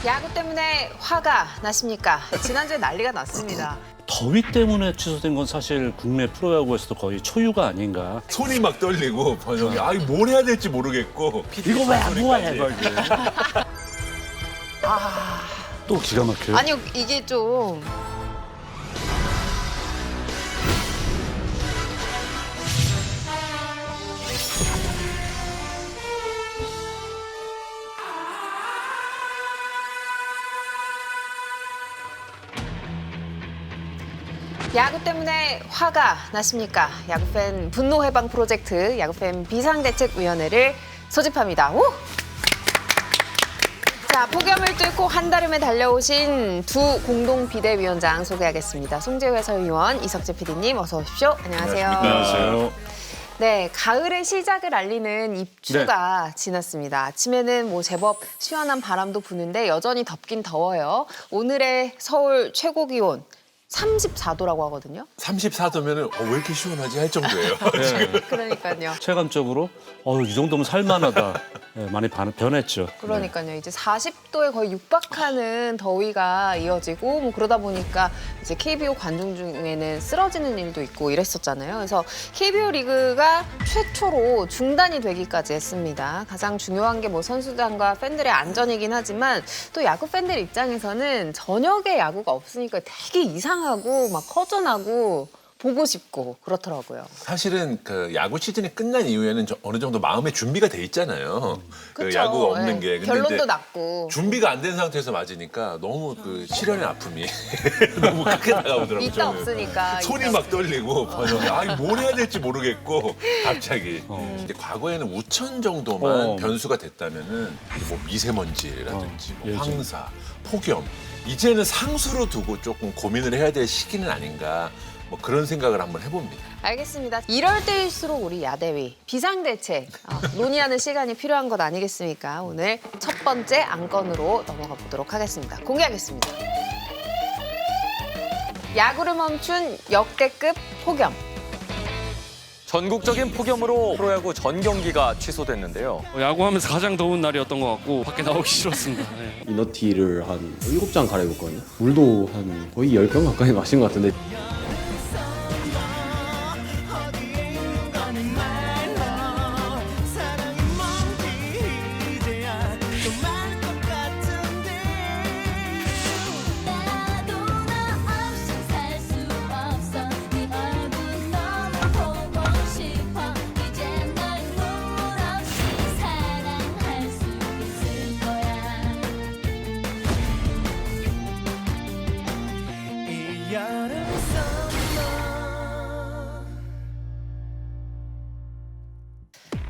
야구 때문에 화가 나십니까? 지난주에 난리가 났습니다. 더위 때문에 취소된 건 사실 국내 프로야구에서도 거의 초유가 아닌가. 손이 막 떨리고 번영이 뭘 해야 될지 모르겠고 이거 왜 안 모아야 돼? 또 기가 막혀요. 아니요, 이게 좀 야구 때문에 화가 나십니까? 야구팬 분노 해방 프로젝트 야구팬 비상대책위원회를 소집합니다. 오! 자, 폭염을 뚫고 한달음에 달려오신 두 공동 비대위원장 소개하겠습니다. 송재우 해설위원, 이석재 PD님 어서 오십시오. 안녕하세요. 안녕하세요. 네, 가을의 시작을 알리는 입추가 지났습니다. 아침에는 뭐 제법 시원한 바람도 부는데 여전히 덥긴 더워요. 오늘의 서울 최고 기온 34도라고 하거든요. 34도면은 왜 이렇게 시원하지 할 정도예요. 지금. 그러니까요. 체감적으로 이 정도면 살만하다. 네, 많이 변했죠. 그러니까요. 이제 40도에 거의 육박하는 더위가 이어지고 뭐 그러다 보니까 이제 KBO 관중 중에는 쓰러지는 일도 있고 이랬었잖아요. 그래서 KBO 리그가 최초로 중단이 되기까지 했습니다. 가장 중요한 게 뭐 선수단과 팬들의 안전이긴 하지만 또 야구 팬들 입장에서는 저녁에 야구가 없으니까 되게 이상하고 막 허전하고 보고 싶고 그렇더라고요. 사실은 그 야구 시즌이 끝난 이후에는 어느 정도 마음의 준비가 돼 있잖아요. 그 그쵸? 야구가 없는 예. 게. 근데 결론도 이제 났고. 준비가 안 된 상태에서 맞으니까 너무 그 시련의 아픔이 너무 크게 다가오더라고요. 이따 저는. 없으니까. 손이 막 떨리고 번영이 뭘 해야 될지 모르겠고 갑자기. 이제 과거에는 우천 정도만 변수가 됐다면은 뭐 미세먼지라든지 뭐 예전. 황사, 폭염 이제는 상수로 두고 조금 고민을 해야 될 시기는 아닌가. 뭐 그런 생각을 한번 해봅니다. 알겠습니다. 이럴 때일수록 우리 야대위 비상대책 논의하는 시간이 필요한 것 아니겠습니까? 오늘 첫 번째 안건으로 넘어가 보도록 하겠습니다. 공개하겠습니다. 야구를 멈춘 역대급 폭염. 전국적인 폭염으로 프로야구 전 경기가 취소됐는데요. 야구하면서 가장 더운 날이었던 것 같고 밖에 나오기 싫었습니다. 네. 이너티를 한 7장 갈아입었거든요. 물도 한 거의 10병 가까이 마신 것 같은데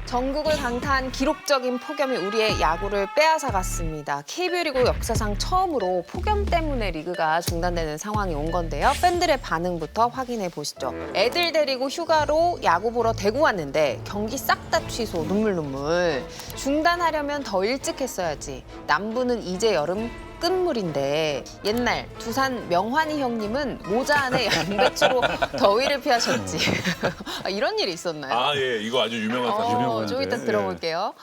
전국을 강타한 기록적인 폭염이 우리의 야구를 빼앗아갔습니다. KBO 리그 역사상 처음으로 폭염 때문에 리그가 중단되는 상황이 온 건데요. 팬들의 반응부터 확인해 보시죠. 애들 데리고 휴가로 야구 보러 대구 왔는데 경기 싹 다 취소, 눈물. 중단하려면 더 일찍 했어야지. 남부는 이제 여름 끝물인데 옛날 두산 명환이 형님은 모자 안에 양배추로 더위를 피하셨지. 이런 일이 있었나요? 예, 이거 아주 유명한 사실. 좀 이따 들어볼게요.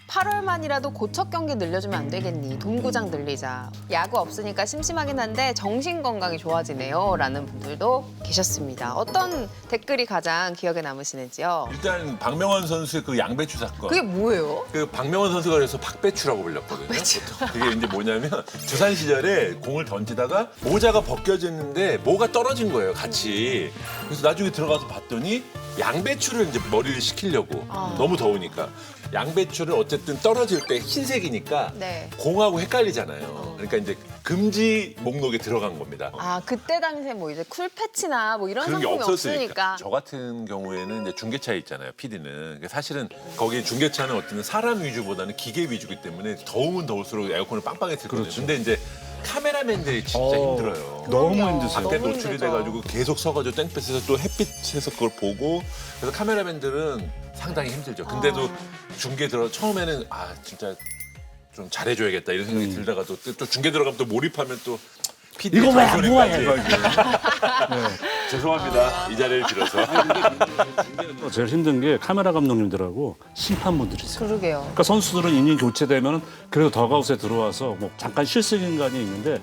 8월만이라도 고척 경기 늘려주면 안 되겠니? 돔구장 늘리자. 야구 없으니까 심심하긴 한데 정신 건강이 좋아지네요. 라는 분들도 계셨습니다. 어떤 댓글이 가장 기억에 남으시는지요? 일단 박명환 선수의 그 양배추 사건. 그게 뭐예요? 그 박명환 선수가 그래서 박배추라고 불렸거든요. 보통. 그게 이제 뭐냐면 두산 시절에 공을 던지다가 모자가 벗겨졌는데 뭐가 떨어진 거예요, 같이. 그래서 나중에 들어가서 봤더니 양배추를 이제 머리를 식히려고 너무 더우니까 양배추를 어쨌든 떨어질 때 흰색이니까 네. 공하고 헷갈리잖아요. 그러니까 이제 금지 목록에 들어간 겁니다. 그때 당시에 뭐 이제 쿨패치나 뭐 이런 그런 게 상품이 없었으니까. 없으니까. 저 같은 경우에는 이제 중계차에 있잖아요, PD는. 사실은 거기 중계차는 어떤 사람 위주보다는 기계 위주이기 때문에 더우면 더울수록 에어컨을 빵빵히 틀거든요. 그렇죠. 근데 이제 카메라맨들이 진짜 힘들어요. 너무 그럼요. 힘드세요. 밖에 너무 노출이 힘들죠. 돼가지고 계속 서가지고 땡볕에서 또 햇빛에서 그걸 보고 그래서 카메라맨들은 상당히 힘들죠. 근데도 중계 처음에는 진짜 좀 잘해줘야겠다 이런 생각이 들다가도 또 중계 들어가면 또 몰입하면 또 PD 이거 왜 안 모아야 잔소리까지. 돼? 죄송합니다. 이 자리를 빌어서. 제일 힘든 게 카메라 감독님들하고 심판분들이세요. 그러게요. 그러니까 선수들은 이닝 교체되면 그래도 더가웃에 들어와서 뭐 잠깐 쉴 시간이 있는데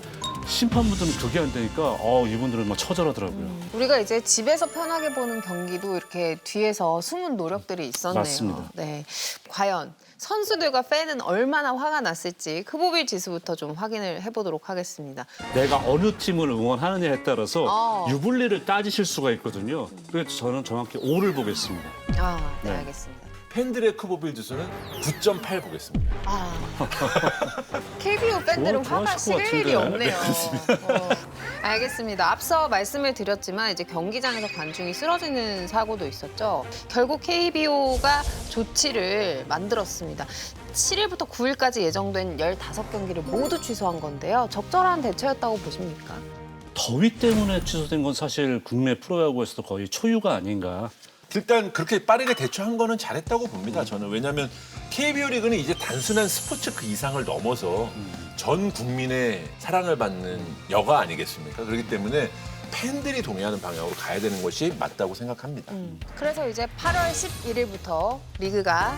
심판분들은 그게 안 되니까 이분들은 막 처절하더라고요. 우리가 이제 집에서 편하게 보는 경기도 이렇게 뒤에서 숨은 노력들이 있었네요. 맞습니다. 네, 과연 선수들과 팬은 얼마나 화가 났을지 크보빌 지수부터 좀 확인을 해보도록 하겠습니다. 내가 어느 팀을 응원하느냐에 따라서 어. 유불리를 따지실 수가 있거든요. 그래서 저는 정확히 5를 보겠습니다. 네, 네. 알겠습니다. 팬들의 크보빌 지수는 9.8 보겠습니다. KBO 팬들은 좋아하실 화가 것 식을 일이 같은데. 없네요. 알겠습니다. 앞서 말씀을 드렸지만 이제 경기장에서 관중이 쓰러지는 사고도 있었죠. 결국 KBO가 조치를 만들었습니다. 7일부터 9일까지 예정된 15경기를 모두 취소한 건데요. 적절한 대처였다고 보십니까? 더위 때문에 취소된 건 사실 국내 프로야구에서도 거의 초유가 아닌가. 일단 그렇게 빠르게 대처한 거는 잘했다고 봅니다. 저는 왜냐하면 KBO 리그는 이제 단순한 스포츠 그 이상을 넘어서 전 국민의 사랑을 받는 여가 아니겠습니까? 그렇기 때문에 팬들이 동의하는 방향으로 가야 되는 것이 맞다고 생각합니다. 그래서 이제 8월 11일부터 리그가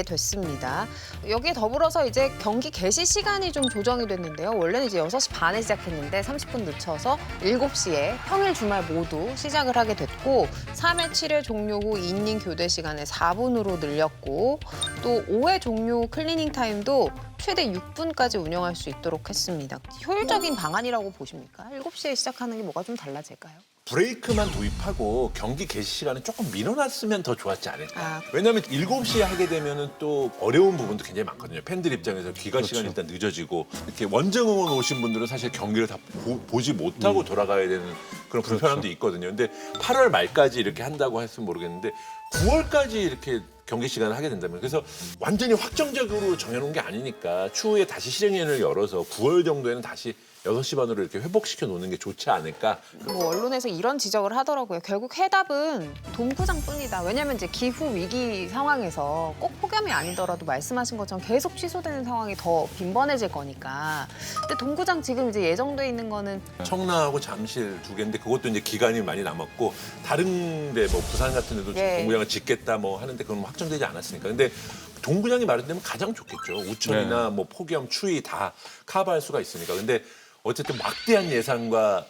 재개됐습니다. 여기에 더불어서 이제 경기 개시 시간이 좀 조정이 됐는데요. 원래는 이제 6시 반에 시작했는데 30분 늦춰서 7시에 평일 주말 모두 시작을 하게 됐고 3회 7회 종료 후 이닝 교대 시간을 4분으로 늘렸고 또 5회 종료 클리닝 타임도 최대 6분까지 운영할 수 있도록 했습니다. 효율적인 방안이라고 보십니까? 7시에 시작하는 게 뭐가 좀 달라질까요? 브레이크만 도입하고 경기 개시 시간을 조금 밀어놨으면 더 좋았지 않을까. 아. 왜냐하면 7시에 하게 되면 또 어려운 부분도 굉장히 많거든요. 팬들 입장에서 귀가 그렇죠. 시간이 일단 늦어지고 이렇게 원정 응원 오신 분들은 사실 경기를 다 보지 못하고 돌아가야 되는 그런 불편함도 있거든요. 근데 8월 말까지 이렇게 한다고 했으면 모르겠는데 9월까지 이렇게 경기 시간을 하게 된다면 그래서 완전히 확정적으로 정해놓은 게 아니니까 추후에 다시 실행위원회를 열어서 9월 정도에는 다시 6시 반으로 이렇게 회복시켜 놓는 게 좋지 않을까. 뭐 언론에서 이런 지적을 하더라고요. 결국 해답은 동구장뿐이다. 왜냐하면 이제 기후 위기 상황에서 꼭 폭염이 아니더라도 말씀하신 것처럼 계속 취소되는 상황이 더 빈번해질 거니까. 근데 동구장 지금 이제 예정돼 있는 거는 청라하고 잠실 2개인데 그것도 이제 기간이 많이 남았고 다른데 뭐 부산 같은 데도 예. 동구장을 짓겠다 뭐 하는데 그건 확정되지 않았으니까. 근데 동구장이 마련되면 가장 좋겠죠. 우천이나 뭐 폭염, 추위 다 커버할 수가 있으니까. 근데 어쨌든 막대한 예산과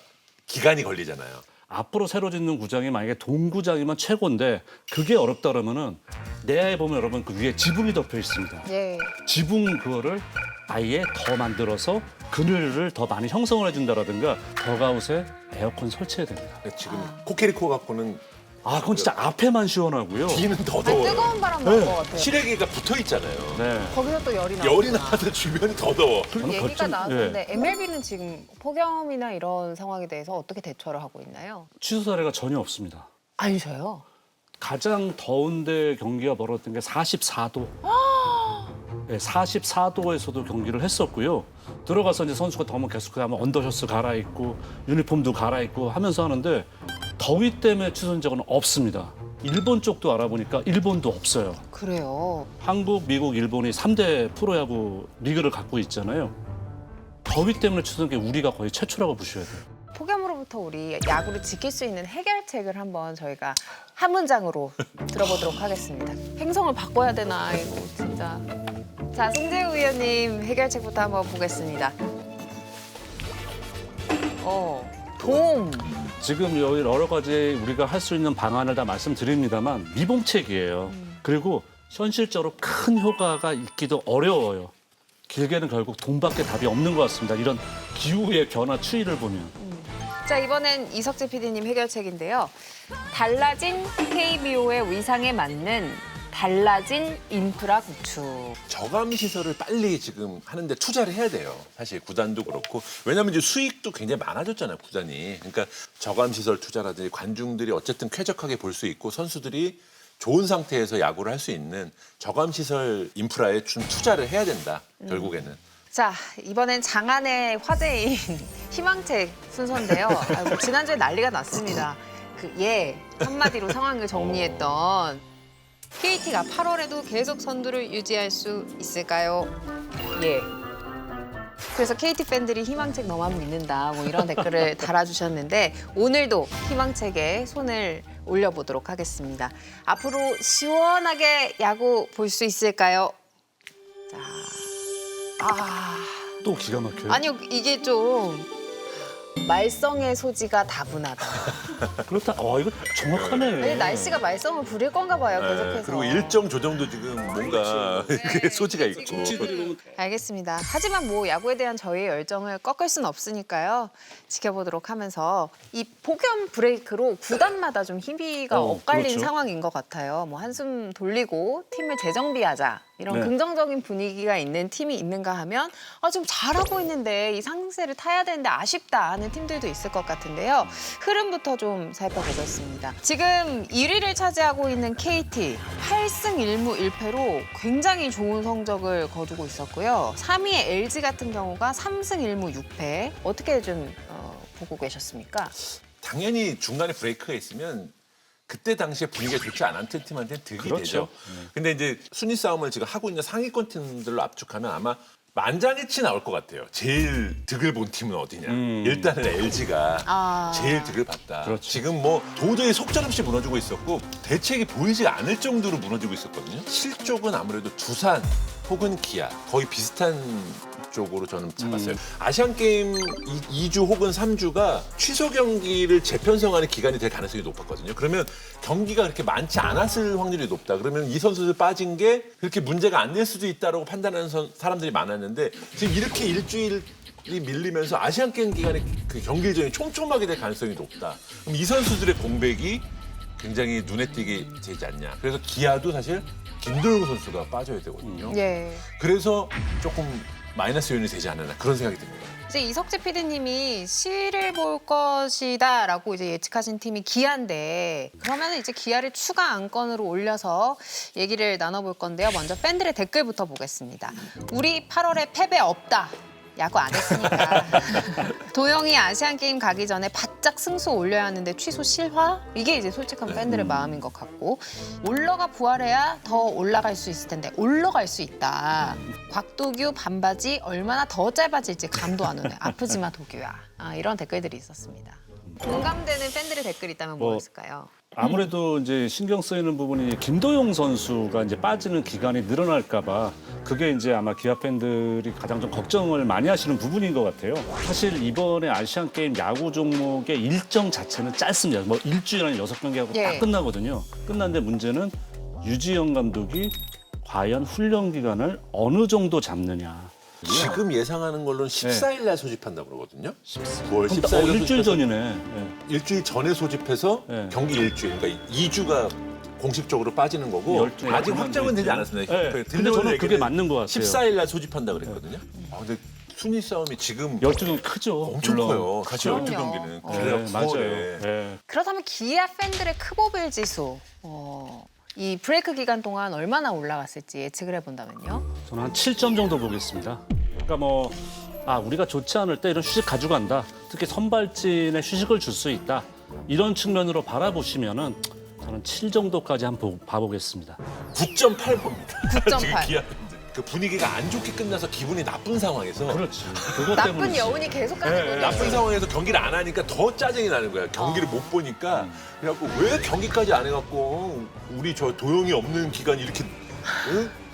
기간이 걸리잖아요. 앞으로 새로 짓는 구장이 만약에 동구장이면 최고인데 그게 어렵다 그러면은 내야에 보면 여러분 그 위에 지붕이 덮여 있습니다. 예. 지붕 그거를 아예 더 만들어서 그늘을 더 많이 형성을 해준다라든가 더가웃에 에어컨 설치해야 됩니다. 지금 코케리코 갖고는 그건 진짜 앞에만 시원하고요. 뒤는 더 아니, 더워요. 뜨거운 바람 나올 것 같아요. 실외기가 붙어 있잖아요. 네. 거기서 또 열이 나고. 열이 나서 주변이 더 더워. 얘기가 걱정- 나왔는데 MLB는 지금 폭염이나 이런 상황에 대해서 어떻게 대처를 하고 있나요? 취소 사례가 전혀 없습니다. 아니셔요. 가장 더운데 경기가 벌어졌던 게 44도. 네, 44도에서도 경기를 했었고요. 들어가서 이제 선수가 더우면 계속 그다음에 언더셔츠 갈아입고 유니폼도 갈아입고 하면서 하는데 더위 때문에 취소된 적은 없습니다. 일본 쪽도 알아보니까 일본도 없어요. 그래요. 한국, 미국, 일본이 3대 프로야구 리그를 갖고 있잖아요. 더위 때문에 취소된 게 우리가 거의 최초라고 보셔야 돼요. 폭염으로부터 우리 야구를 지킬 수 있는 해결책을 한번 저희가 한 문장으로 들어보도록 하겠습니다. 행성을 바꿔야 되나 이거 진짜. 자, 송재우 의원님 해결책부터 한번 보겠습니다. 돔. 지금 여러 가지 우리가 할 수 있는 방안을 다 말씀드립니다만 미봉책이에요. 그리고 현실적으로 큰 효과가 있기도 어려워요. 길게는 결국 돈밖에 답이 없는 것 같습니다. 이런 기후의 변화 추이를 보면. 자, 이번엔 이석재 PD님 해결책인데요. 달라진 KBO의 위상에 맞는 달라진 인프라 구축. 저감 시설을 빨리 지금 하는데 투자를 해야 돼요. 사실 구단도 그렇고. 왜냐하면 이제 수익도 굉장히 많아졌잖아요, 구단이. 그러니까 저감 시설 투자라든지 관중들이 어쨌든 쾌적하게 볼 수 있고 선수들이 좋은 상태에서 야구를 할 수 있는 저감 시설 인프라에 좀 투자를 해야 된다. 결국에는. 자, 이번엔 장안의 화제인 희망책 순서인데요. 아이고, 지난주에 난리가 났습니다. 한마디로 상황을 정리했던 KT가 8월에도 계속 선두를 유지할 수 있을까요? 예. 그래서 KT 팬들이 희망책 너만 믿는다 뭐 이런 댓글을 달아주셨는데 오늘도 희망책에 손을 올려보도록 하겠습니다. 앞으로 시원하게 야구 볼 수 있을까요? 자, 또 기가 막혀요. 아니요 이게 좀 말썽의 소지가 다분하다. 그렇다. 이거 정확하네. 아니, 날씨가 말썽을 부릴 건가 봐요 계속해서. 그리고 일정 조정도 지금 뭔가 그 소지가 있고. 알겠습니다. 하지만 뭐 야구에 대한 저희의 열정을 꺾을 순 없으니까요. 지켜보도록 하면서 이 폭염 브레이크로 구단마다 좀 희비가 엇갈린 그렇죠. 상황인 것 같아요. 뭐 한숨 돌리고 팀을 재정비하자 이런 네. 긍정적인 분위기가 있는 팀이 있는가 하면 좀 잘하고 있는데 이 상승세를 타야 되는데 아쉽다 하는 팀들도 있을 것 같은데요. 흐름부터 좀 살펴보겠습니다. 지금 1위를 차지하고 있는 KT 8승 1무 1패로 굉장히 좋은 성적을 거두고 있었고요. 3위의 LG 같은 경우가 3승 1무 6패. 어떻게 좀 보고 계셨습니까? 당연히 중간에 브레이크가 있으면 그때 당시에 분위기가 좋지 않았던 팀한테는 득이 그렇죠. 되죠. 근데 이제 순위 싸움을 지금 하고 있는 상위권 팀들로 압축하면 아마 만장일치 나올 것 같아요. 제일 득을 본 팀은 어디냐. 일단은 LG가 제일 득을 봤다. 그렇죠. 지금 뭐 도저히 속절없이 무너지고 있었고 대책이 보이지 않을 정도로 무너지고 있었거든요. 실족은 아무래도 두산 혹은 기아 거의 비슷한 쪽으로 저는 잡았어요. 아시안게임 2주 혹은 3주가 취소 경기를 재편성하는 기간이 될 가능성이 높았거든요. 그러면 경기가 그렇게 많지 않았을 확률이 높다. 그러면 이 선수들 빠진 게 그렇게 문제가 안 될 수도 있다고 판단하는 사람들이 많았는데 지금 이렇게 일주일이 밀리면서 아시안게임 기간에 그 경기 일정이 촘촘하게 될 가능성이 높다. 그럼 이 선수들의 공백이 굉장히 눈에 띄게 되지 않냐. 그래서 기아도 사실 김도영 선수가 빠져야 되거든요. 예. 그래서 조금 마이너스 요인이 되지 않았나 그런 생각이 듭니다. 이제 이석재 PD님이 시를 볼 것이다라고 이제 예측하신 팀이 기아인데 그러면 이제 기아를 추가 안건으로 올려서 얘기를 나눠볼 건데요. 먼저 팬들의 댓글부터 보겠습니다. 우리 8월에 패배 없다. 야구 안 했으니까. 도영이 아시안게임 가기 전에 바짝 승수 올려야 하는데 취소 실화? 이게 이제 솔직한 팬들의 마음인 것 같고 올러가 부활해야 더 올라갈 수 있을 텐데 올라갈 수 있다. 곽도규 반바지 얼마나 더 짧아질지 감도 안 오네. 아프지마 도규야. 이런 댓글들이 있었습니다. 공감되는 팬들의 댓글이 있다면 뭐가 있을까요? 아무래도 이제 신경 쓰이는 부분이 김도영 선수가 이제 빠지는 기간이 늘어날까봐 그게 이제 아마 기아 팬들이 가장 좀 걱정을 많이 하시는 부분인 것 같아요. 사실 이번에 아시안 게임 야구 종목의 일정 자체는 짧습니다. 뭐 일주일 안에 6경기하고 예. 딱 끝나거든요. 끝났는데 문제는 유지영 감독이 과연 훈련 기간을 어느 정도 잡느냐. 지금 예상하는 걸로는 14일 날 소집한다고 그러거든요. 9월 그럼 14일 날 일주일 소집해서 전이네. 예. 일주일 전에 소집해서 네. 경기 일주일, 그러니까 2주가 공식적으로 빠지는 거고 12일 아직 동안 확정은 되지 있죠. 않았습니다. 네. 그 근데 저는 그게 얘기는 맞는 것 같아요. 14일 날 소집한다 그랬거든요. 근데 순위 싸움이 지금 12경 크죠. 엄청 물론. 커요. 같이 그럼요. 12경기는. 네, 맞아요. 네. 그렇다면 기아 팬들의 크보빌 지수 이 브레이크 기간 동안 얼마나 올라갔을지 예측을 해본다면요. 저는 한 7점 정도 보겠습니다. 그러니까 뭐 우리가 좋지 않을 때 이런 휴식 가져간다. 특히 선발진에 휴식을 줄 수 있다. 이런 측면으로 바라보시면은 저는 7 정도까지 한번 봐보겠습니다. 9.8 봅니다. 9.8. 지금 기아 팬들. 그 분위기가 안 좋게 끝나서 기분이 나쁜 상황에서 그렇지. 그것 나쁜 때문이지. 여운이 계속 가는 거죠. 나쁜 상황에서 경기를 안 하니까 더 짜증이 나는 거야. 경기를 못 보니까. 그래갖고 왜 경기까지 안 해갖고 우리 저 도용이 없는 기간이 이렇게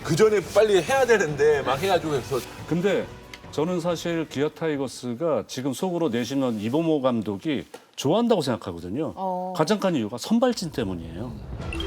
그 전에 빨리 해야 되는데 막 해가지고 해서 근데 저는 사실 기아 타이거스가 지금 속으로 내시는 이범호 감독이 좋아한다고 생각하거든요. 가장 큰 이유가 선발진 때문이에요.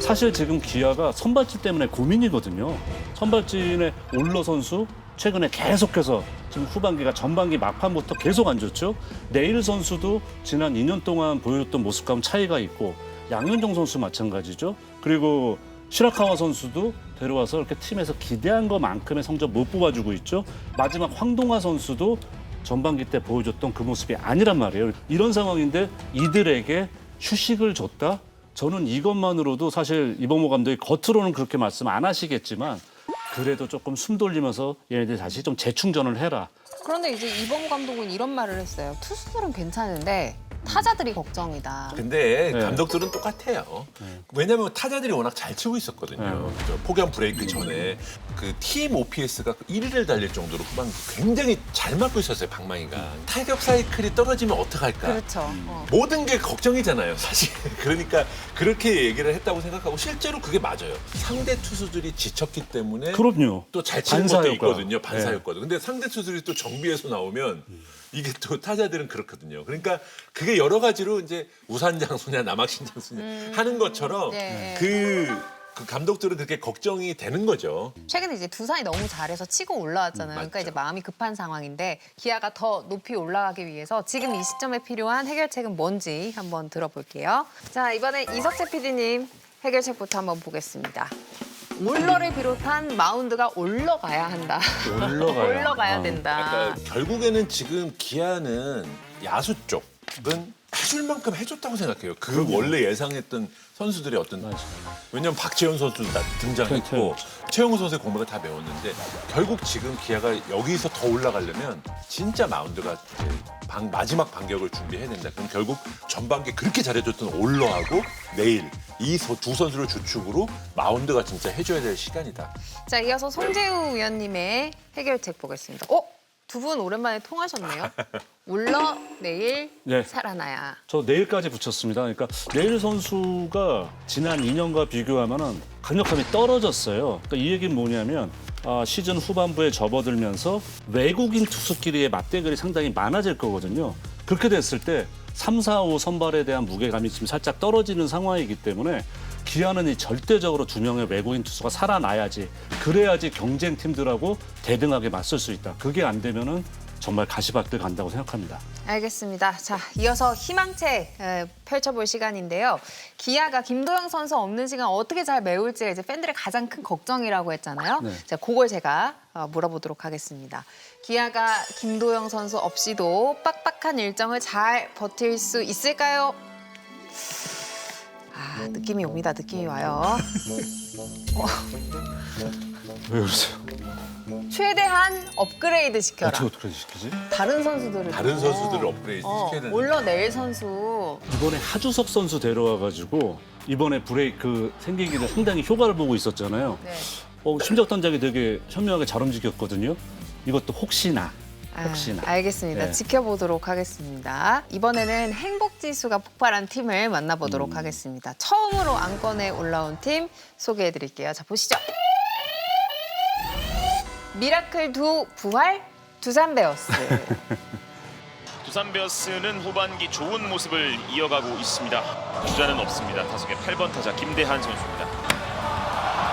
사실 지금 기아가 선발진 때문에 고민이거든요. 선발진의 올러 선수 최근에 계속해서 지금 후반기가 전반기 막판부터 계속 안 좋죠. 내일 선수도 지난 2년 동안 보여줬던 모습과는 차이가 있고 양현종 선수 마찬가지죠. 그리고 시라카와 선수도 데려와서 이렇게 팀에서 기대한 것만큼의 성적 못 뽑아주고 있죠. 마지막 황동화 선수도 전반기 때 보여줬던 그 모습이 아니란 말이에요. 이런 상황인데 이들에게 휴식을 줬다? 저는 이것만으로도 사실 이범호 감독이 겉으로는 그렇게 말씀 안 하시겠지만 그래도 조금 숨 돌리면서 얘네들 다시 좀 재충전을 해라. 그런데 이제 이범 감독은 이런 말을 했어요. 투수들은 괜찮은데 타자들이 걱정이다. 근데 네. 감독들은 똑같아요. 왜냐면 타자들이 워낙 잘 치고 있었거든요. 저 폭염 브레이크 전에 그 팀 OPS가 1위를 달릴 정도로 후반 굉장히 잘 맞고 있었어요, 방망이가. 타격 사이클이 떨어지면 어떡할까? 그렇죠. 모든 게 걱정이잖아요, 사실. 그러니까 그렇게 얘기를 했다고 생각하고 실제로 그게 맞아요. 상대 투수들이 지쳤기 때문에 그럼요. 또 잘 치는 반사 것도 효과. 있거든요. 반사 효과도. 근데 상대 투수들이 또 정비해서 나오면 이게 또 타자들은 그렇거든요. 그러니까 그게 여러 가지로 이제 우산장수냐 남학신장수냐 하는 것처럼 네. 그 감독들은 그렇게 걱정이 되는 거죠. 최근에 이제 두산이 너무 잘해서 치고 올라왔잖아요. 그러니까 맞죠. 이제 마음이 급한 상황인데 기아가 더 높이 올라가기 위해서 지금 이 시점에 필요한 해결책은 뭔지 한번 들어볼게요. 자, 이번엔 이석재 PD님 해결책부터 한번 보겠습니다. 올러를 비롯한 마운드가 올라가야 한다. 올라가야 된다. 그러니까 결국에는 지금 기아는 야수 쪽은 해줄 만큼 해줬다고 생각해요. 그 원래 예상했던 선수들의 어떤 왜냐면 박재현 선수도 등장했고 최영우 선수의 공백을 다 메웠는데 결국 지금 기아가 여기서 더 올라가려면 진짜 마운드가 이제 마지막 반격을 준비해야 된다. 그럼 결국 전반기 그렇게 잘해줬던 올러하고 내일 이 두 선수를 주축으로 마운드가 진짜 해줘야 될 시간이다. 자, 이어서 송재우 위원님의 해결책 보겠습니다. 두 분 오랜만에 통하셨네요. 올러 내일 네. 살아나야. 저 내일까지 붙였습니다. 그러니까 내일 선수가 지난 2년과 비교하면은 강력함이 떨어졌어요. 그러니까 이 얘기는 뭐냐면 시즌 후반부에 접어들면서 외국인 투수끼리의 맞대결이 상당히 많아질 거거든요. 그렇게 됐을 때 3, 4, 5 선발에 대한 무게감이 지금 살짝 떨어지는 상황이기 때문에 기아는 이 절대적으로 2명의 외국인 투수가 살아나야지 그래야지 경쟁 팀들하고 대등하게 맞설 수 있다. 그게 안 되면은 정말 가시밭길 간다고 생각합니다. 알겠습니다. 자, 이어서 희망책 펼쳐볼 시간인데요. 기아가 김도영 선수 없는 시간 어떻게 잘 메울지가 이제 팬들의 가장 큰 걱정이라고 했잖아요. 네. 자, 그걸 제가 물어보도록 하겠습니다. 기아가 김도영 선수 없이도 빡빡한 일정을 잘 버틸 수 있을까요? 느낌이 옵니다. 느낌이 와요. 왜 그러세요? 최대한 업그레이드 시켜라. 어떻게 시키지? 다른 선수들을 업그레이드 시켜야 되는데. 올려낼 선수. 이번에 하주석 선수 데려와가지고 이번에 브레이크 생기기를 상당히 효과를 보고 있었잖아요. 네. 심적 단작이 되게 현명하게 잘 움직였거든요. 이것도 혹시나. 알겠습니다. 네. 지켜보도록 하겠습니다. 이번에는 행복지수가 폭발한 팀을 만나보도록 하겠습니다. 처음으로 안건에 올라온 팀 소개해드릴게요. 자, 보시죠. 미라클2 부활 두산 베어스. 두산 베어스는 후반기 좋은 모습을 이어가고 있습니다. 주자는 없습니다. 타석의 8번 타자 김대한 선수입니다.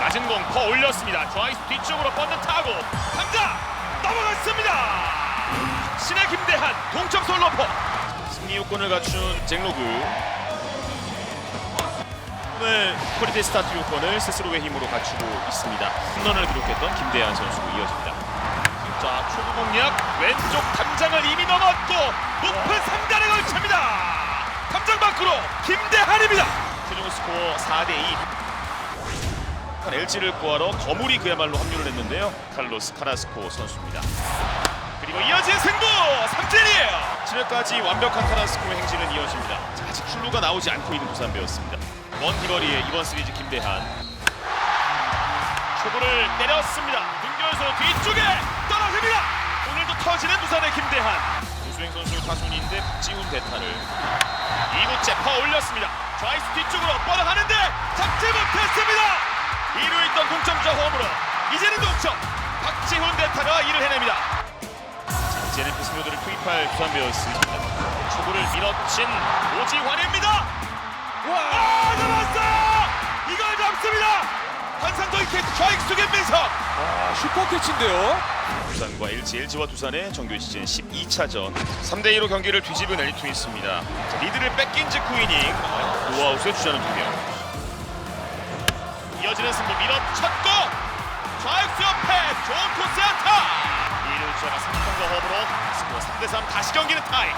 낮은 공 퍼 올렸습니다. 좌익수 뒤쪽으로 뻗는 타구 당장 넘어갔습니다. 신의 김대한 동점 솔로포. 승리 요건을 갖춘 잭로그. 오늘 퀄리티 스타트 요건을 스스로의 힘으로 갖추고 있습니다. 홈런을 기록했던 김대한 선수로 이어집니다. 자, 초구 공략 왼쪽 담장을 이미 넘었고 높은 상단에 걸칩니다. 담장 밖으로 김대한입니다. 최종 스코어 4대2. LG를 구하러 거물이 그야말로 합류를 했는데요. 칼로스 카라스코 선수입니다. 그리고 이어진 승부 삼진이에요. 7회까지 완벽한 카라스코의 행진은 이어집니다. 자, 아직 출루가 나오지 않고 있는 두산 베어스입니다. 먼 디버리의 이번 시리즈 김대한. 초구를 때렸습니다. 등결수 뒤쪽에 떨어집니다. 오늘도 터지는 두산의 김대한. 조수행 선수 타순인데 박지훈 대타를 2구째 퍼 올렸습니다. 좌익수 뒤쪽으로 뻗어가는데 잡지 못했습니다. 2루 있던 동점자 홈으로 이제는 동점. 박지훈 대타가 이를 해냅니다. 자, 이제는 그 승료들을 투입할 두산 베어스입니다. 초구를 밀어친 오지환입니다. 와, 잡았어요! 이걸 잡습니다. 한상도의 캐치 좌익수 김민석. 슈퍼 캐치인데요. 두산과 LG와 두산의 정규 시즌 12차전 3대2로 경기를 뒤집은 LG 트윈스입니다. 자, 리드를 뺏긴 직후 이닝 노아웃의 주자는 2명. 이어지는 승부 밀어쳤고 좌익수 옆에 좋은 코스 안타. 2루자가 3루과 홈으로 스코어 3대3 다시 경기는 타이.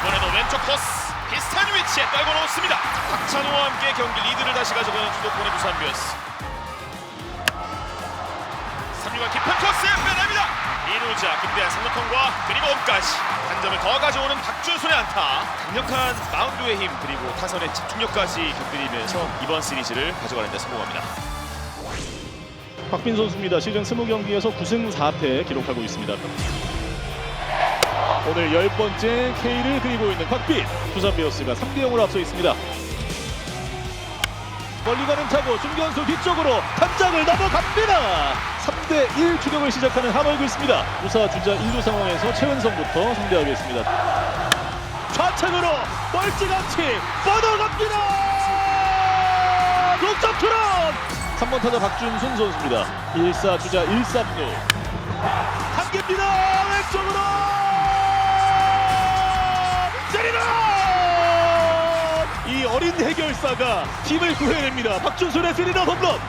이번에도 왼쪽 코스 비슷한 위치에 떨고 놓습니다. 박찬호와 함께 경기 리드를 다시 가져가는 주도권의 두산 베어스. 3루가 깊은 코스에 빼냅니다. 이루자 김대한 3루 통과 그리고 홈까지 한 점을 더 가져오는 박준순의 안타. 강력한 마운드의 힘 그리고 타선의 집중력까지 곁들이면서 이번 시리즈를 가져가는 데 성공합니다. 박빈 선수입니다. 시즌 20경기에서 9승 4패 기록하고 있습니다. 오늘 10번째 K를 그리고 있는 박빈. 두산 베어스가 3대0으로 앞서 있습니다. 멀리 가는 타구 중견수 뒤쪽으로 탐장을 넘어갑니다. 3대1 추격을 시작하는 하멀글스입니다. 우사 주자 1루 상황에서 최은성부터 상대하겠습니다. 좌측으로 멀찌감치 뻗어갑니다. 동점 투런 3번 타자 박준순 선수입니다. 1사 주자 1-3루 당깁니다. 왼쪽으로 세리라 이 어린 해결사가 팀을 구해냅니다. 박준순의 세리라 홈런.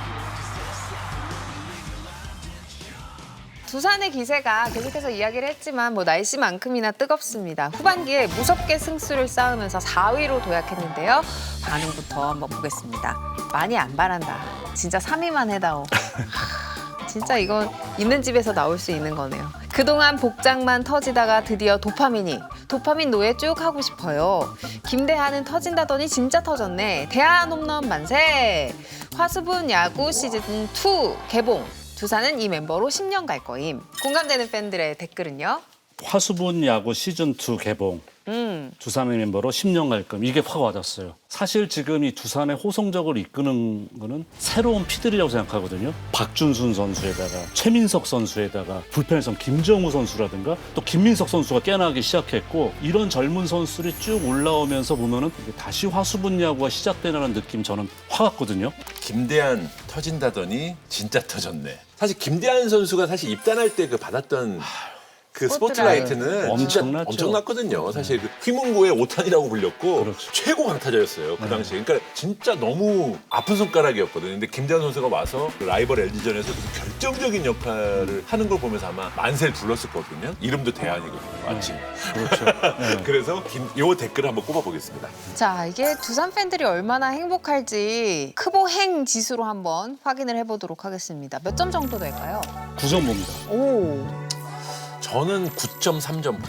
두산의 기세가 계속해서 이야기를 했지만 뭐 날씨만큼이나 뜨겁습니다. 후반기에 무섭게 승수를 쌓으면서 4위로 도약했는데요. 반응부터 한번 보겠습니다. 많이 안 바란다. 진짜 3위만 해다오. 진짜 이건 있는 집에서 나올 수 있는 거네요. 그동안 복장만 터지다가 드디어 도파민 노예 쭉 하고 싶어요. 김대하는 터진다더니 진짜 터졌네. 대하 홈런 만세. 화수분 야구 시즌2 개봉. 두산은 이 멤버로 10년 갈 거임. 공감되는 팬들의 댓글은요. 화수분 야구 시즌2 개봉. 두산의 멤버로 10년 갈 겁니다. 이게 확 와닿았어요. 사실 지금 이 두산의 호성적을 이끄는 거는 새로운 피들이라고 생각하거든요. 박준순 선수에다가 최민석 선수에다가 불펜에선 김정우 선수라든가 또 김민석 선수가 깨어나기 시작했고 이런 젊은 선수들이 쭉 올라오면서 보면은 이게 다시 화수분 야구가 시작되는 느낌 저는 확 왔거든요. 김대한 터진다더니 진짜 터졌네. 사실 김대한 선수가 사실 입단할 때 그 받았던 그 스포트라이트는 엄청났죠. 엄청났거든요. 사실 그 휘문고의 오탄이라고 불렸고 그렇죠. 최고 강타자였어요. 그 당시에. 그러니까 진짜 너무 아픈 손가락이었거든요. 근데 김대한 선수가 와서 그 라이벌 LG전에서 그 결정적인 역할을 하는 걸 보면서 아마 만세를 불렀을 거거든요. 이름도 대한이거든요. 마침. 그렇죠. 네. 그래서 요 댓글을 한번 꼽아보겠습니다. 자, 이게 두산 팬들이 얼마나 행복할지 크보행 지수로 한번 확인을 해보도록 하겠습니다. 몇 점 정도 될까요? 9점 봅니다. 오, 저는 9.3점.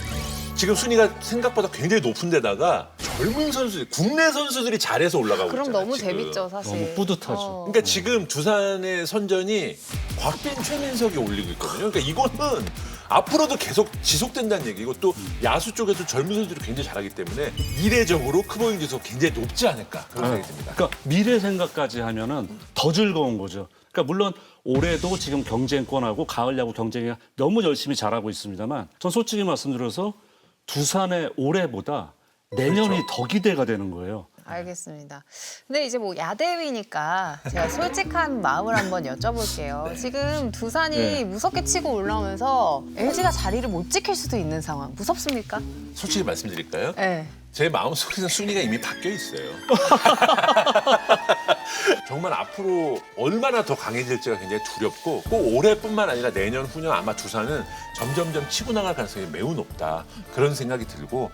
지금 순위가 생각보다 굉장히 높은 데다가 젊은 선수들, 국내 선수들이 잘해서 올라가고 그럼 있잖아요. 너무 지금. 재밌죠, 사실. 너무 뿌듯하죠. 그러니까 지금 두산의 선전이 곽빈, 최민석이 올리고 있거든요. 그러니까 이거는 앞으로도 계속 지속된다는 얘기고 또 야수 쪽에서 젊은 선수들이 굉장히 잘하기 때문에 미래적으로 크보잉 지수가 굉장히 높지 않을까 그런 생각이 듭니다. 그러니까 미래 생각까지 하면은 더 즐거운 거죠. 그러니까 물론 올해도 지금 경쟁권하고 가을 야구 경쟁이 너무 열심히 잘하고 있습니다만 전 솔직히 말씀드려서 두산의 올해보다 내년이 더 기대가 되는 거예요. 알겠습니다. 근데 이제 뭐 야대위니까 제가 솔직한 마음을 한번 여쭤볼게요. 지금 두산이 네. 무섭게 치고 올라오면서 LG가 자리를 못 지킬 수도 있는 상황. 무섭습니까? 솔직히 말씀드릴까요? 네. 제 마음속에는 순위가 이미 바뀌어 있어요. 정말 앞으로 얼마나 더 강해질지가 굉장히 두렵고 꼭 올해뿐만 아니라 내년, 후년 아마 두산은 점점점 치고 나갈 가능성이 매우 높다. 그런 생각이 들고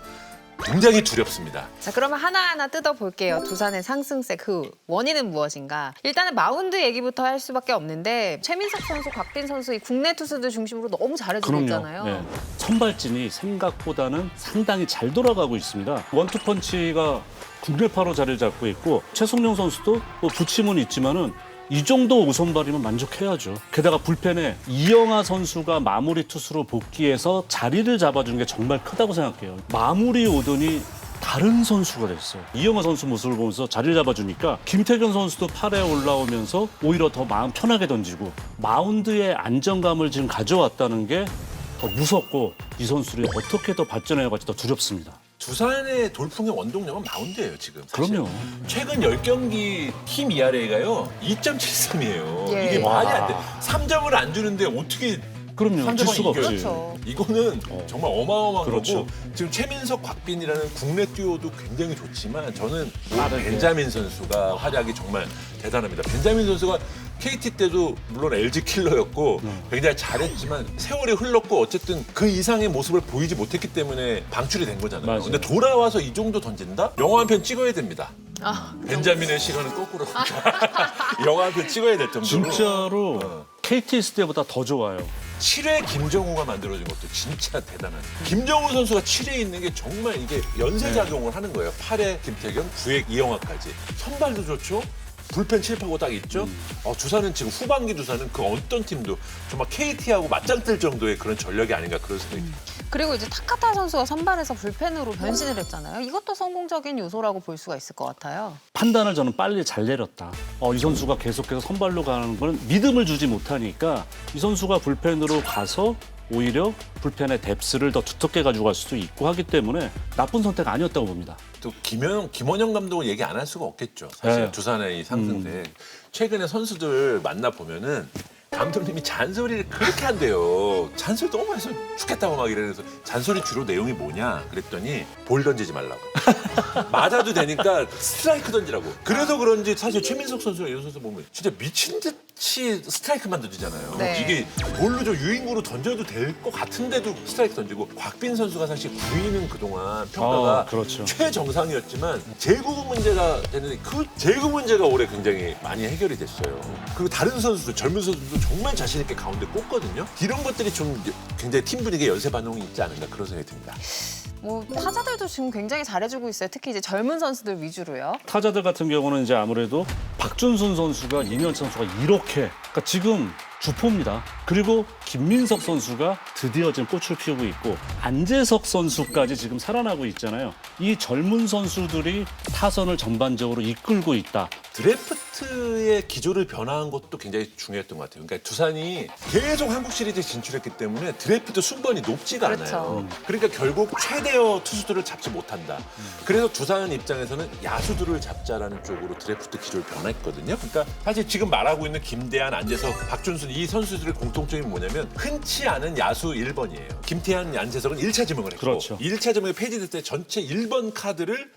굉장히 두렵습니다. 자, 그러면 하나하나 뜯어볼게요. 두산의 상승세 그 원인은 무엇인가? 일단은 마운드 얘기부터 할 수밖에 없는데 최민석 선수, 곽빈 선수 이 국내 투수들 중심으로 너무 잘해주고 있잖아요. 네. 선발진이 생각보다는 상당히 잘 돌아가고 있습니다. 원투펀치가 국내파로 자리를 잡고 있고 최성용 선수도 뭐 부침은 있지만은 이 정도 우선발이면 만족해야죠. 게다가 불펜에 이영하 선수가 마무리 투수로 복귀해서 자리를 잡아준 게 정말 크다고 생각해요. 마무리 오더니 다른 선수가 됐어요. 이영하 선수 모습을 보면서 자리를 잡아주니까 김태균 선수도 8회 올라오면서 오히려 더 마음 편하게 던지고 마운드의 안정감을 지금 가져왔다는 게 더 무섭고 이 선수를 어떻게 더 발전해갈지 더 두렵습니다. 두산의 돌풍의 원동력은 마운드예요, 지금. 사실. 그럼요. 최근 10경기 팀 ERA가요. 2.73이에요. 예. 이게 말이 안 돼. 3점을 안 주는데 어떻게 그럼요. 3점을 질 수가 이겨요? 없지. 그렇죠. 이거는 정말 어마어마한 그렇죠. 거고 지금 최민석, 곽빈이라는 국내 듀오도 굉장히 좋지만 저는 빠르게. 벤자민 선수가 활약이 정말 대단합니다. 벤자민 선수가 KT 때도 물론 LG 킬러였고 굉장히 잘했지만 세월이 흘렀고 어쨌든 그 이상의 모습을 보이지 못했기 때문에 방출이 된 거잖아요. 맞아요. 근데 돌아와서 이 정도 던진다? 영화 한 편 찍어야 됩니다. 아, 벤자민의 시간은 거꾸로. 영화 한 편 찍어야 될 정도로. 진짜로 KT 있을 때보다 더 좋아요. 7회 김정우가 만들어준 것도 진짜 대단한. 김정우 선수가 7회에 있는 게 정말 이게 연쇄작용을 하는 거예요. 8회 김태경, 9회 이영하까지. 선발도 좋죠. 불펜 칠하고 딱 있죠. 두산은 지금 후반기 두산은 그 어떤 팀도 정말 KT하고 맞짱 뜰 정도의 그런 전력이 아닌가 그런 생각이 듭니다. 그리고 이제 타카타 선수가 선발에서 불펜으로 변신을 했잖아요. 이것도 성공적인 요소라고 볼 수가 있을 것 같아요. 판단을 저는 빨리 잘 내렸다. 이 선수가 계속해서 선발로 가는 거는 믿음을 주지 못하니까 이 선수가 불펜으로 가서 오히려 불펜의 뎁스를 더 두텁게 가지고 갈 수도 있고 하기 때문에 나쁜 선택 아니었다고 봅니다. 또 김원영 감독은 얘기 안 할 수가 없겠죠. 사실 네. 두산의 이 상승세. 최근에 선수들 만나 보면은 감독님이 잔소리를 그렇게 한대요. 잔소리 너무 해서 죽겠다고 막 이러면서 잔소리 주로 내용이 뭐냐 그랬더니 볼 던지지 말라고. 맞아도 되니까 스트라이크 던지라고. 그래서 그런지 사실 최민석 선수나 이런 선수 보면 진짜 미친 듯이 스트라이크만 던지잖아요. 네. 이게 볼로 좀 유인구로 던져도 될 것 같은데도 스트라이크 던지고 곽빈 선수가 사실 9위는 그동안 평가가 그렇죠. 최정상이었지만 제구 문제가 되는데 그 제구 문제가 올해 굉장히 많이 해결이 됐어요. 그리고 다른 선수들 젊은 선수들도 정말 자신 있게 가운데 꽂거든요. 이런 것들이 좀 굉장히 팀 분위기에 연쇄 반응이 있지 않은가 그런 생각이 듭니다. 뭐 타자들도 지금 굉장히 잘해주고 있어요. 특히 이제 젊은 선수들 위주로요. 타자들 같은 경우는 이제 아무래도 박준순 선수가 이년찬 선수가 이렇게 그러니까 지금 주포입니다. 그리고 김민석 선수가 드디어 지금 꽃을 피우고 있고 안재석 선수까지 지금 살아나고 있잖아요. 이 젊은 선수들이 타선을 전반적으로 이끌고 있다. 드래프트의 기조를 변화한 것도 굉장히 중요했던 것 같아요. 그러니까 두산이 계속 한국 시리즈에 진출했기 때문에 드래프트 순번이 높지가 그렇죠. 않아요. 그러니까 결국 최대어 투수들을 잡지 못한다. 그래서 두산 입장에서는 야수들을 잡자라는 쪽으로 드래프트 기조를 변했거든요. 그러니까 사실 지금 말하고 있는 김대한, 안재석, 박준순 이 선수들의 공통점이 뭐냐면 흔치 않은 야수 1번이에요. 김태한, 안재석은 1차 지명을 했고 그렇죠. 1차 지명이 폐지될 때 전체 1번 카드를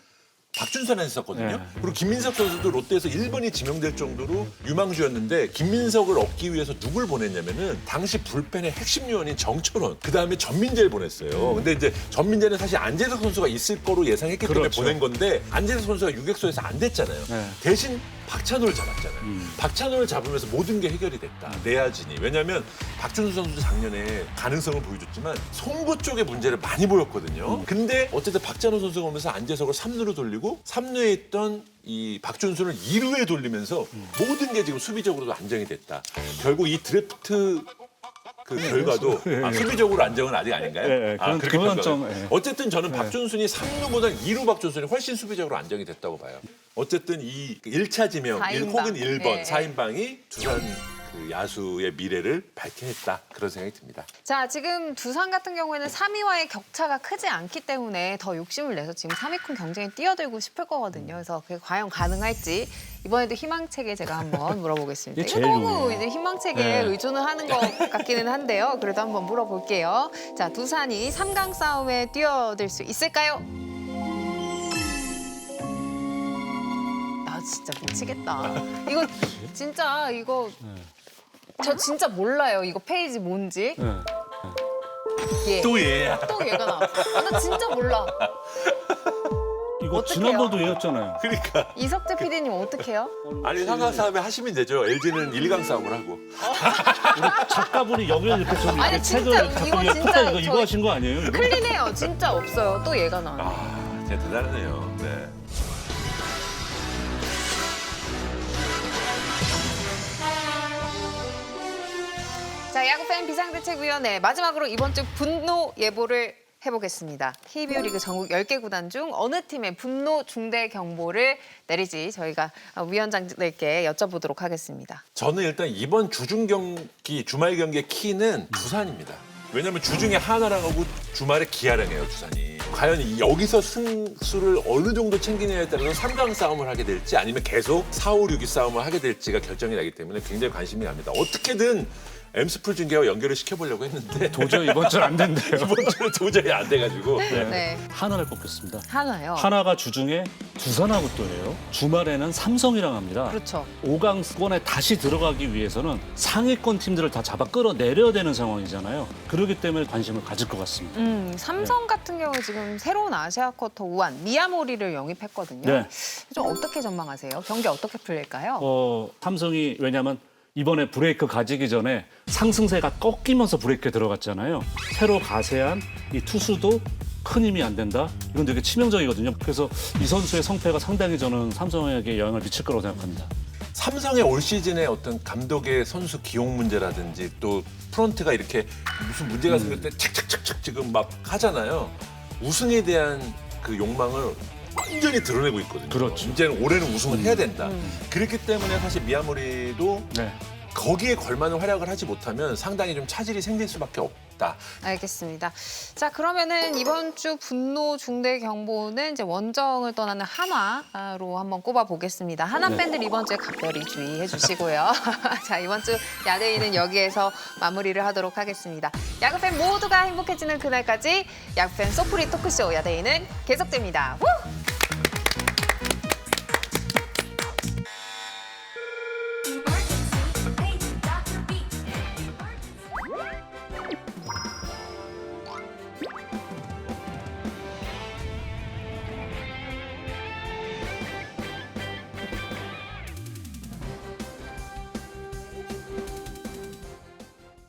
박준선한테 썼거든요. 네. 그리고 김민석 선수도 롯데에서 1번이 지명될 정도로 유망주였는데 김민석을 얻기 위해서 누굴 보냈냐면은 당시 불펜의 핵심 요원인 정철원 그다음에 전민재를 보냈어요. 근데 이제 전민재는 사실 안재석 선수가 있을 거로 예상했기 때문에 그렇죠. 보낸 건데 안재석 선수가 유격수에서 안 됐잖아요. 네. 대신 박찬호를 잡았잖아요. 박찬호를 잡으면서 모든 게 해결이 됐다. 내야진이. 왜냐하면 박준수 선수도 작년에 가능성을 보여줬지만 송구 쪽에 문제를 많이 보였거든요. 근데 어쨌든 박찬호 선수가 오면서 안재석을 3루로 돌리고 3루에 있던 이 박준수를 2루에 돌리면서 모든 게 지금 수비적으로도 안정이 됐다. 결국 이 드래프트 그 결과도 수비적으로 안정은 아직 아닌가요? 네, 그렇게 그건 평가해요? 좀, 네. 어쨌든 저는 박준순이 3루보다 2루 박준순이 훨씬 수비적으로 안정이 됐다고 봐요. 어쨌든 이 1차 지명 4인방. 혹은 1번 네. 4인방이 두산 그 야수의 미래를 밝게 했다. 그런 생각이 듭니다. 자, 지금 두산 같은 경우에는 3위와의 격차가 크지 않기 때문에 더 욕심을 내서 지금 3위권 경쟁에 뛰어들고 싶을 거거든요. 그래서 그게 과연 가능할지 이번에도 희망책에 제가 한번 물어보겠습니다. 이게 이거 제일 너무 용이에요. 이제 희망책에 네. 의존을 하는 것 같기는 한데요. 그래도 한번 물어볼게요. 자, 두산이 3강 싸움에 뛰어들 수 있을까요? 아, 진짜 미치겠다. 이거 진짜 이거 저 진짜 몰라요. 이거 페이지 뭔지. 네. 얘. 또 얘야. 또 얘가 나와. 아, 나 진짜 몰라. 이거 어떡해요? 지난번도 얘였잖아요. 그러니까 이석재 PD님 어떡해요? 아니 3강 싸움에 하시면 되죠. LG는 1강 싸움을 하고. 작가분이 여기에 이렇게 좀 아니, 이렇게 진짜 책을 이거 자꾸 진짜 이거 저- 하신 거 아니에요? 이거? 클린해요. 진짜 없어요. 또 얘가 나와. 아, 진짜 대단하네요. 네. 자, 야구팬 비상대책위원회 마지막으로 이번 주 분노 예보를 해보겠습니다. KBO 리그 전국 10개 구단 중 어느 팀의 분노 중대 경보를 내리지 저희가 위원장들께 여쭤보도록 하겠습니다. 저는 일단 이번 주중 경기, 주말 경기의 키는 두산입니다. 왜냐하면 주중에 하나랑 하고 주말에 기아랑 해요, 두산이. 과연 여기서 승수를 어느 정도 챙기느냐에 따라서 3강 싸움을 하게 될지 아니면 계속 4, 5, 6위 싸움을 하게 될지가 결정이 나기 때문에 굉장히 관심이 갑니다. 어떻게든 엠스풀 중계와 연결을 시켜보려고 했는데 도저히 이번 주는 안 된대요. 이번 주는 도저히 안 돼가지고 네. 하나를 뽑겠습니다. 하나요? 하나가 주중에 두산하고 또 해요. 주말에는 삼성이랑 합니다. 그렇죠. 5강권에 다시 들어가기 위해서는 상위권 팀들을 다 잡아 끌어내려야 되는 상황이잖아요. 그렇기 때문에 관심을 가질 것 같습니다. 삼성 같은 경우 지금 새로운 아시아 쿼터 우완 미야모리를 영입했거든요. 네. 좀 어떻게 전망하세요? 경기 어떻게 풀릴까요? 삼성이 왜냐하면 이번에 브레이크 가지기 전에 상승세가 꺾이면서 브레이크에 들어갔잖아요. 새로 가세한 이 투수도 큰 힘이 안 된다. 이건 되게 치명적이거든요. 그래서 이 선수의 성패가 상당히 저는 삼성에게 영향을 미칠 거라고 생각합니다. 삼성의 올 시즌의 어떤 감독의 선수 기용 문제라든지 또 프런트가 이렇게 무슨 문제가 생길 때 착착착착 지금 막 하잖아요. 우승에 대한 그 욕망을 완전히 드러내고 있거든요. 그렇죠. 이제는 올해는 우승을 해야 된다. 그렇기 때문에 사실 미야모리도 네. 거기에 걸맞는 활약을 하지 못하면 상당히 좀 차질이 생길 수밖에 없다. 알겠습니다. 자, 그러면은 이번 주 분노 중대 경보는 이제 원정을 떠나는 한화로 한번 꼽아 보겠습니다. 한화 팬들 이번 주에 각별히 주의해 주시고요. 자, 이번 주 야대인은 여기에서 마무리를 하도록 하겠습니다. 야구팬 모두가 행복해지는 그날까지 야구팬 소프리 토크쇼 야대인은 계속됩니다. 우!